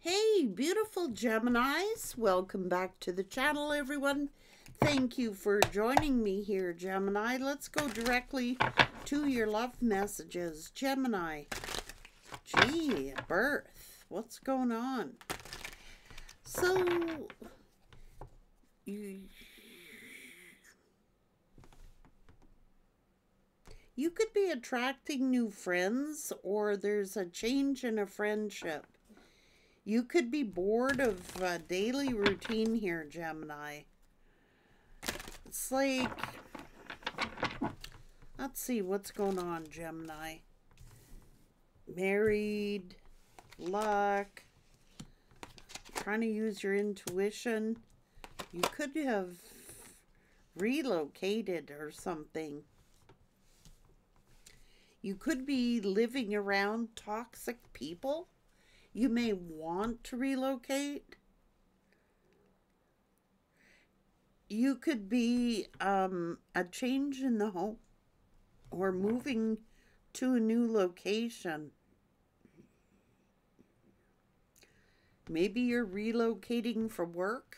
Hey, beautiful Geminis. Welcome back to the channel, everyone. Thank you for joining me here, Gemini. Let's go directly to your love messages. Gemini. Gee, birth. What's going on? So, you could be attracting new friends, or there's a change in a friendship. You could be bored of daily routine here, Gemini. It's like, let's see what's going on, Gemini. Married, luck, trying to use your intuition. You could have relocated or something. You could be living around toxic people. You may want to relocate. You could be a change in the home or moving to a new location. Maybe you're relocating for work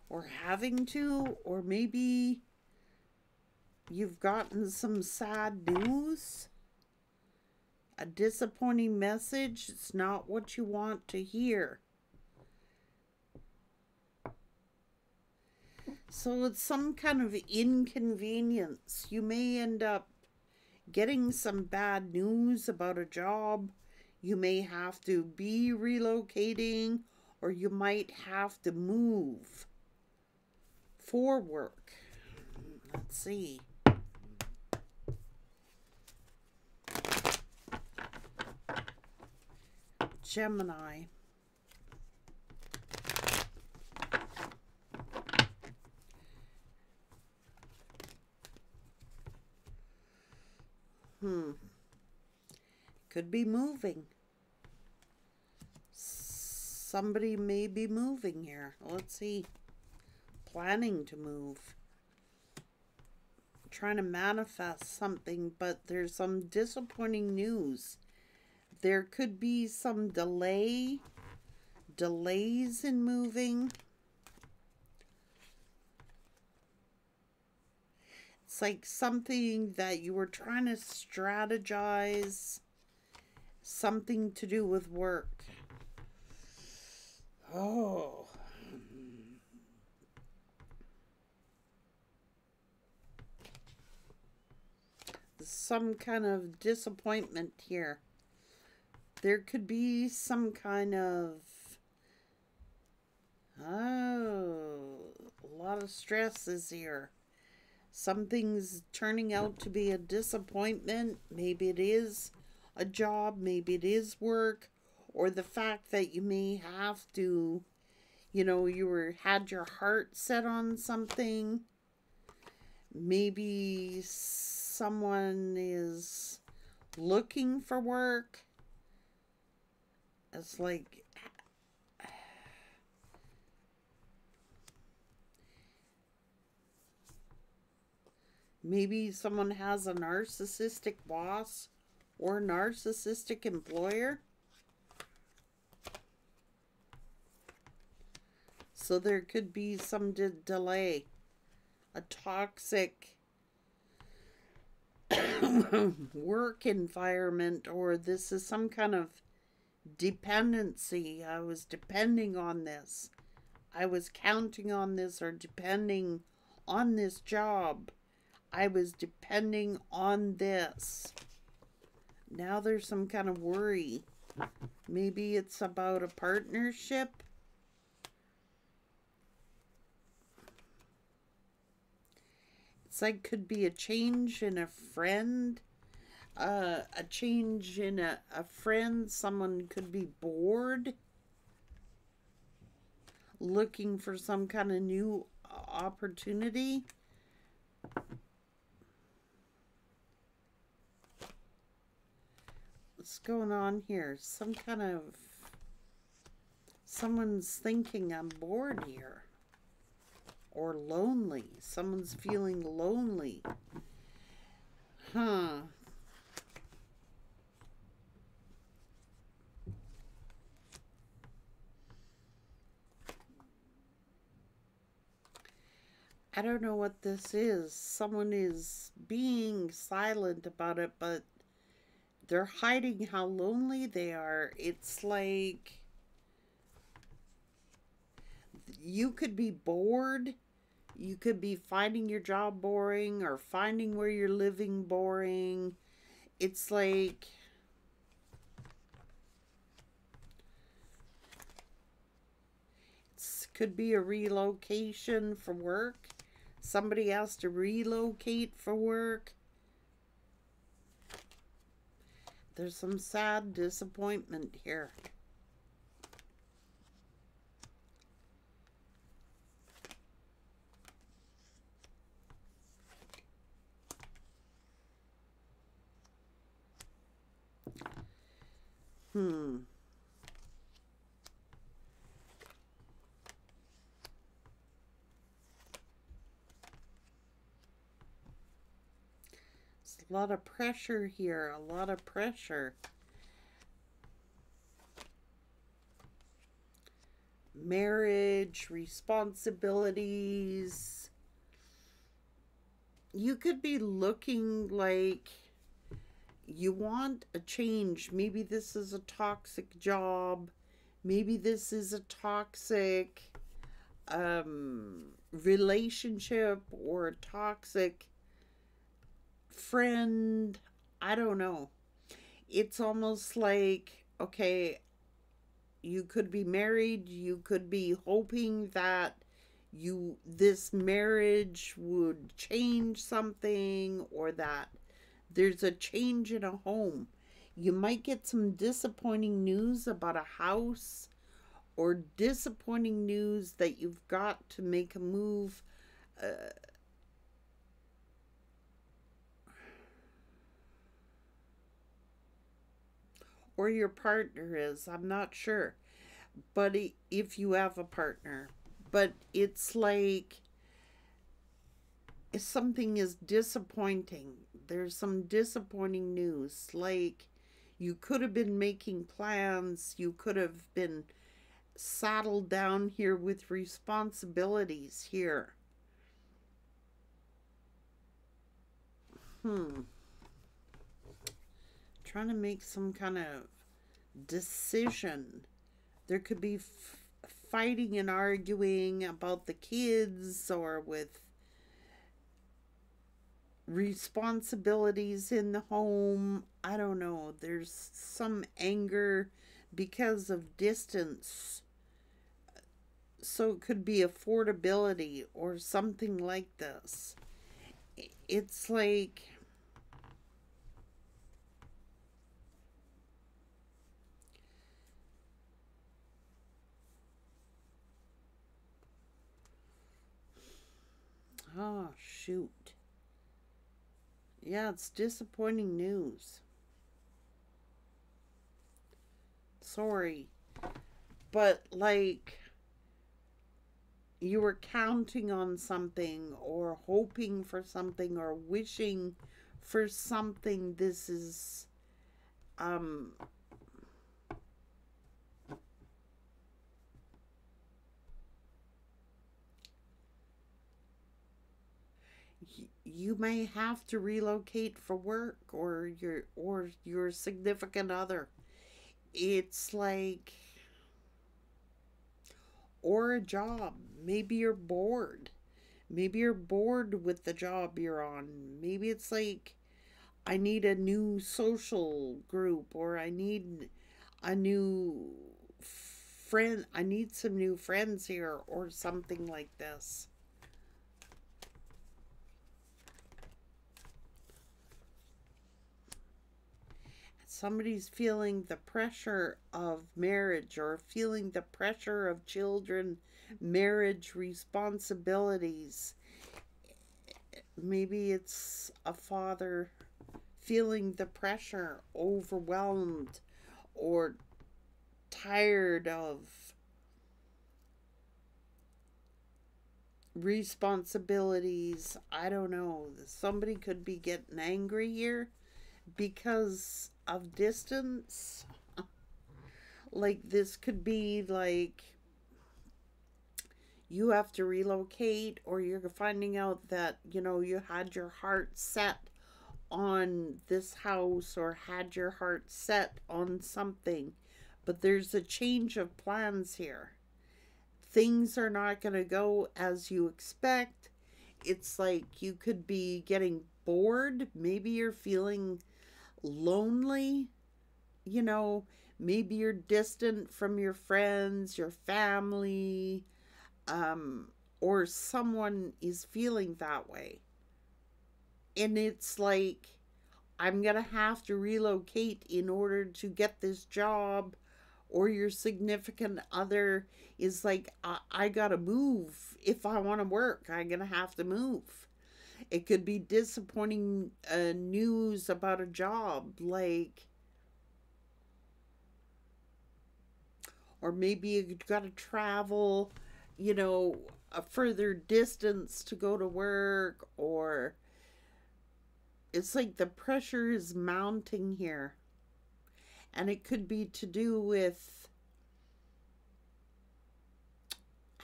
or having to, or maybe you've gotten some sad news. A disappointing message. It's not what you want to hear. So it's some kind of inconvenience. You may end up getting some bad news about a job. You may have to be relocating, or you might have to move for work. Let's see. Gemini. Could be moving. Somebody may be moving here. Let's see. Planning to move. Trying to manifest something, but there's some disappointing news. There could be some delays in moving. It's like something that you were trying to strategize, something to do with work. Oh. Some kind of disappointment here. There could be some kind of, a lot of stress is here. Something's turning out to be a disappointment. Maybe it is a job, maybe it is work, or the fact that you may have to, you had your heart set on something. Maybe someone is looking for work. It's like, maybe someone has a narcissistic boss or narcissistic employer. So there could be some delay, a toxic work environment, or this is some kind of dependency. I was depending on this. I was counting on this, or depending on this job. I was depending on this. Now there's some kind of worry. Maybe it's about a partnership. It's like could be a change in a friend. A change in a friend. Someone could be bored, looking for some kind of new opportunity. What's going on here? Some kind of, someone's thinking I'm bored here, or lonely. Someone's feeling lonely. I don't know what this is. Someone is being silent about it, but they're hiding how lonely they are. It's like you could be bored. You could be finding your job boring or finding where you're living boring. It's like could be a relocation for work. Somebody has to relocate for work. There's some sad disappointment here. It's a lot of pressure here, a lot of pressure. Marriage, responsibilities. You could be looking like you want a change. Maybe this is a toxic job. Maybe this is a toxic relationship or a toxic friend. I don't know. It's almost like, okay, you could be married. You could be hoping that this marriage would change something, or that there's a change in a home. You might get some disappointing news about a house, or disappointing news that you've got to make a move. Or your partner is. I'm not sure. But if you have a partner. But it's like if something is disappointing, there's some disappointing news. Like you could have been making plans. You could have been saddled down here with responsibilities here. Trying to make some kind of decision. There could be fighting and arguing about the kids, or with responsibilities in the home. I don't know. There's some anger because of distance. So it could be affordability or something like this. It's like oh, shoot. Yeah, it's disappointing news. Sorry. But, like, you were counting on something, or hoping for something, or wishing for something. This is, you may have to relocate for work, or your significant other. It's like, or a job. Maybe you're bored. Maybe you're bored with the job you're on. Maybe it's like, I need a new social group, or I need a new friend. I need some new friends here, or something like this. Somebody's feeling the pressure of marriage, or feeling the pressure of children, marriage responsibilities. Maybe it's a father feeling the pressure, overwhelmed, or tired of responsibilities. I don't know. Somebody could be getting angry here because of distance. Like this could be like you have to relocate, or you're finding out that, you had your heart set on this house or had your heart set on something, but there's a change of plans here. Things are not going to go as you expect. It's like you could be getting bored. Maybe you're feeling lonely. You know, maybe you're distant from your friends, your family, or someone is feeling that way. And it's like, I'm going to have to relocate in order to get this job, or your significant other is like, I got to move. If I want to work, I'm going to have to move. It could be disappointing news about a job, like, or maybe you got to travel, a further distance to go to work, or it's like the pressure is mounting here. And it could be to do with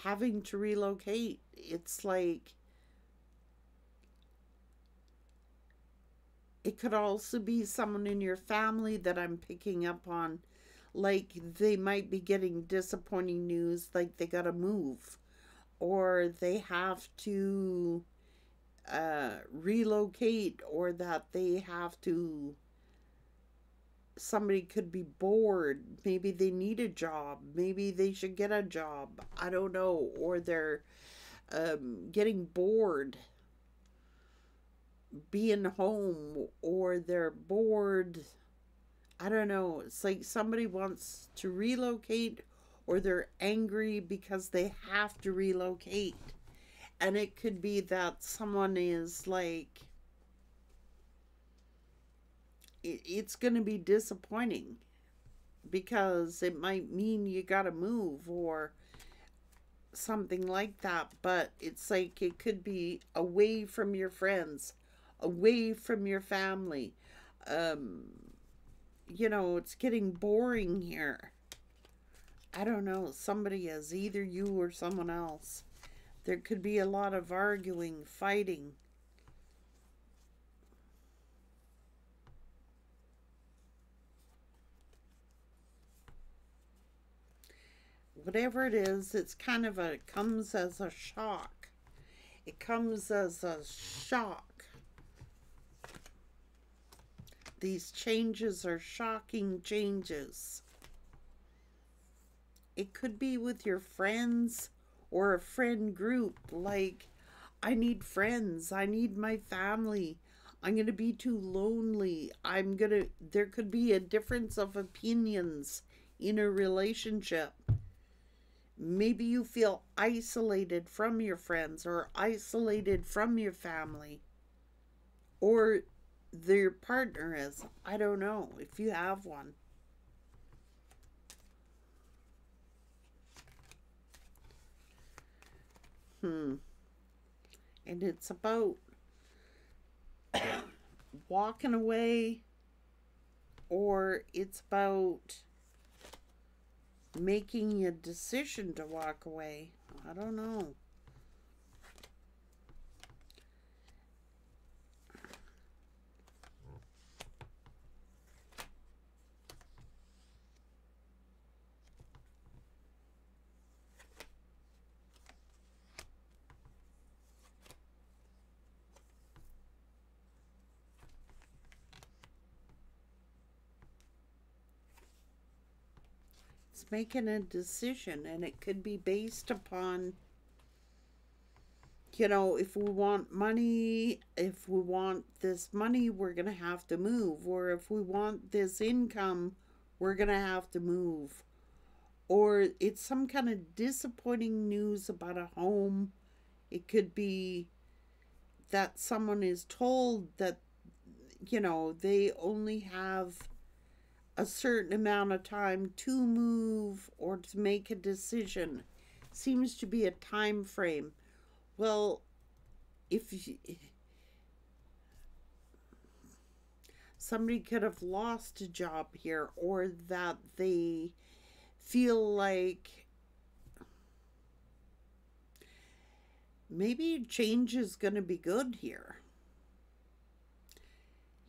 having to relocate. It's like, it could also be someone in your family that I'm picking up on. Like, they might be getting disappointing news, like they gotta move, or they have to relocate, or that they have to, somebody could be bored. Maybe they need a job. Maybe they should get a job. I don't know. Or they're getting bored being home, or they're bored. I don't know. It's like somebody wants to relocate, or they're angry because they have to relocate. And it could be that someone is like, it's going to be disappointing because it might mean you got to move or something like that. But it's like, it could be away from your friends, away from your family. It's getting boring here. I don't know. Somebody is either you or someone else. There could be a lot of arguing, fighting. Whatever it is, it's kind of it comes as a shock. It comes as a shock. These changes are shocking changes. It could be with your friends or a friend group. Like, I need friends. I need my family. I'm going to be too lonely. There could be a difference of opinions in a relationship. Maybe you feel isolated from your friends or isolated from your family, or their partner is. I don't know if you have one. And it's about walking away, or it's about making a decision to walk away. I don't know. It's making a decision, and it could be based upon, if we want money, if we want this money, we're going to have to move. Or if we want this income, we're going to have to move. Or it's some kind of disappointing news about a home. It could be that someone is told that, they only have a certain amount of time to move or to make a decision. Seems to be a time frame. Well, if somebody could have lost a job here, or that they feel like maybe change is going to be good here.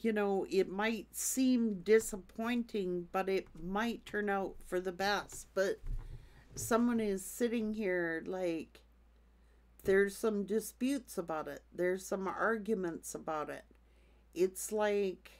You know, it might seem disappointing, but it might turn out for the best. But someone is sitting here like there's some disputes about it, there's some arguments about it. It's like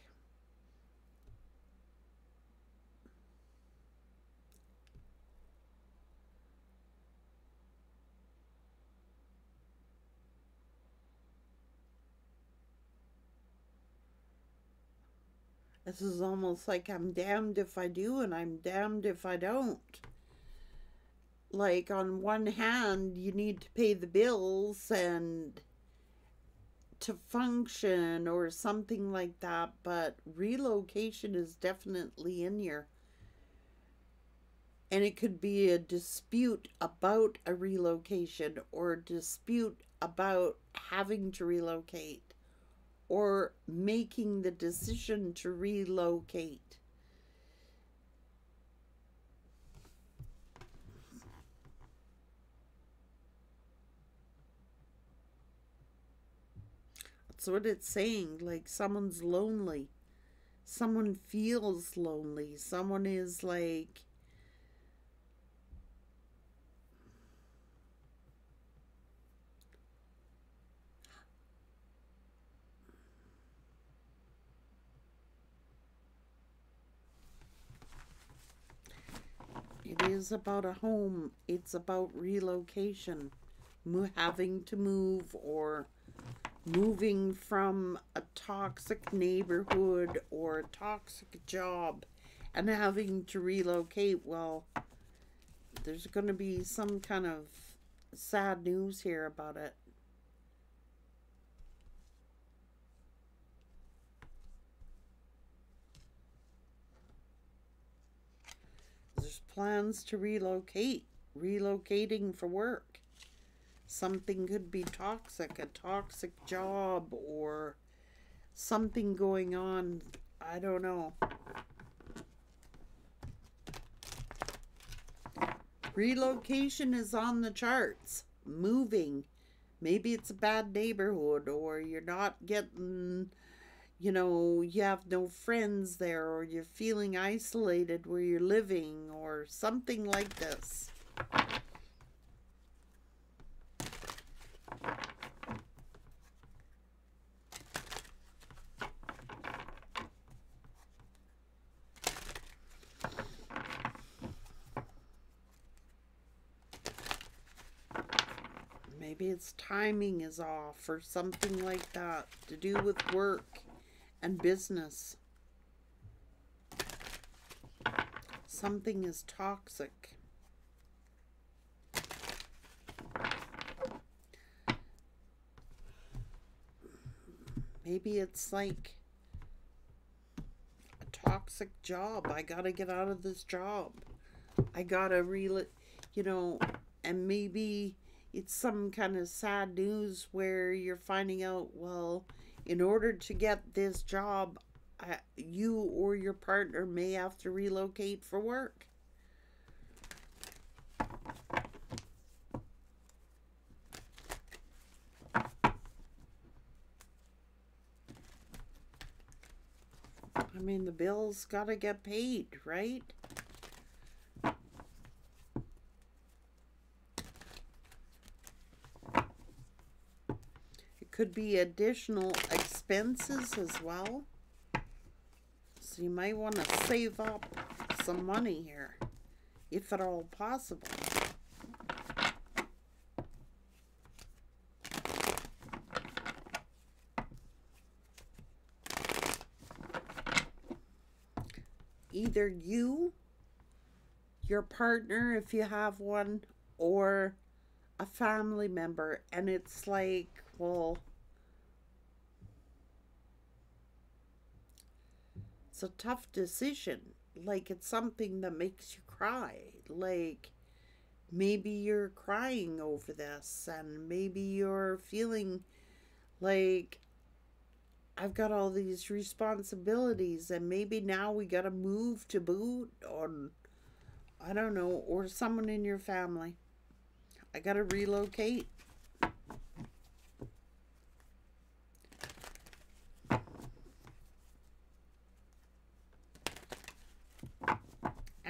this is almost like I'm damned if I do and I'm damned if I don't. Like, on one hand, you need to pay the bills and to function or something like that, but relocation is definitely in here. And it could be a dispute about a relocation or a dispute about having to relocate or making the decision to relocate. That's what it's saying. Like, someone's lonely. Someone feels lonely. Someone is like, it is about a home. It's about relocation. Having to move or moving from a toxic neighborhood or a toxic job and having to relocate. Well, there's going to be some kind of sad news here about it. There's plans to relocate, relocating for work. Something could be toxic, a toxic job or something going on. I don't know. Relocation is on the charts. Moving. Maybe it's a bad neighborhood or you're not getting, you know, you have no friends there or you're feeling isolated where you're living or something like this. Maybe its timing is off or something like that to do with work and business. Something is toxic. Maybe it's like a toxic job. I gotta get out of this job. I gotta you know, and maybe it's some kind of sad news where you're finding out, well, in order to get this job, you or your partner may have to relocate for work. I mean, the bills gotta get paid, right? Could be additional expenses as well. So you might want to save up some money here, if at all possible. Either you, your partner, if you have one, or a family member. And it's like, well, it's a tough decision. Like, it's something that makes you cry. Like, maybe you're crying over this, and maybe you're feeling like, I've got all these responsibilities, and maybe now we gotta move to boot, or I don't know, or someone in your family. I gotta relocate.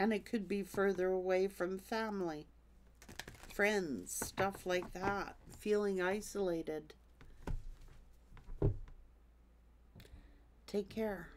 And it could be further away from family, friends, stuff like that. Feeling isolated. Take care.